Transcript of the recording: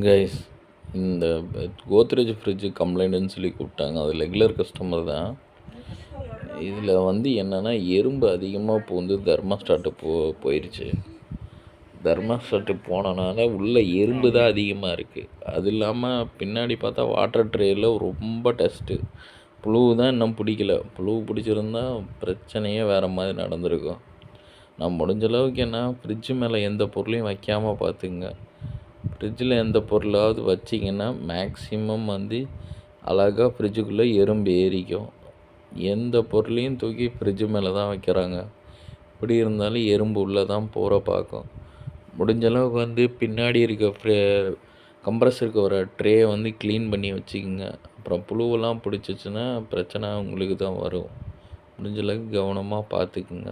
Guys, இந்த Godrej fridge கம்ப்ளைண்ட்டுன்னு சொல்லி கூப்பிட்டாங்க. அது ரெகுலர் கஸ்டமர் தான். இதில் என்னென்னா, எறும்பு அதிகமாக பூந்து தெர்மாஸ்டாட்டு போயிடுச்சு. தெர்மாஸ்டாட்டு போனனால உள்ளே எறும்பு தான் அதிகமாக இருக்குது. அது இல்லாமல் பின்னாடி பார்த்தா வாட்டர் ட்ரேயில் ரொம்ப டஸ்ட்டு. புழு தான் இன்னும் பிடிக்கல. புழு பிடிச்சிருந்தா பிரச்சனையே வேறு மாதிரி நடந்திருக்கும். நான் முடிஞ்ச அளவுக்கு ஃப்ரிட்ஜு மேலே எந்த பொருளையும் வைக்காமல் பார்த்துக்குங்க. ஃப்ரிட்ஜில் எந்த பொருளாவது வச்சிங்கன்னா மேக்ஸிமம் அழகாக ஃப்ரிட்ஜுக்குள்ளே எறும்பு ஏறிக்கும். எந்த பொருளையும் தூக்கி ஃப்ரிட்ஜு மேலே தான் வைக்கிறாங்க. இப்படி இருந்தாலும் எறும்பு உள்ளே தான் போகிற பார்க்கும். முடிஞ்ச அளவுக்கு பின்னாடி இருக்க கம்ப்ரஸருக்கு வர ட்ரே க்ளீன் பண்ணி வச்சுக்கோங்க. அப்புறம் புழுவெல்லாம் பிடிச்சிச்சின்னா பிரச்சனை உங்களுக்கு தான் வரும். முடிஞ்ச அளவுக்கு கவனமாக பார்த்துக்குங்க.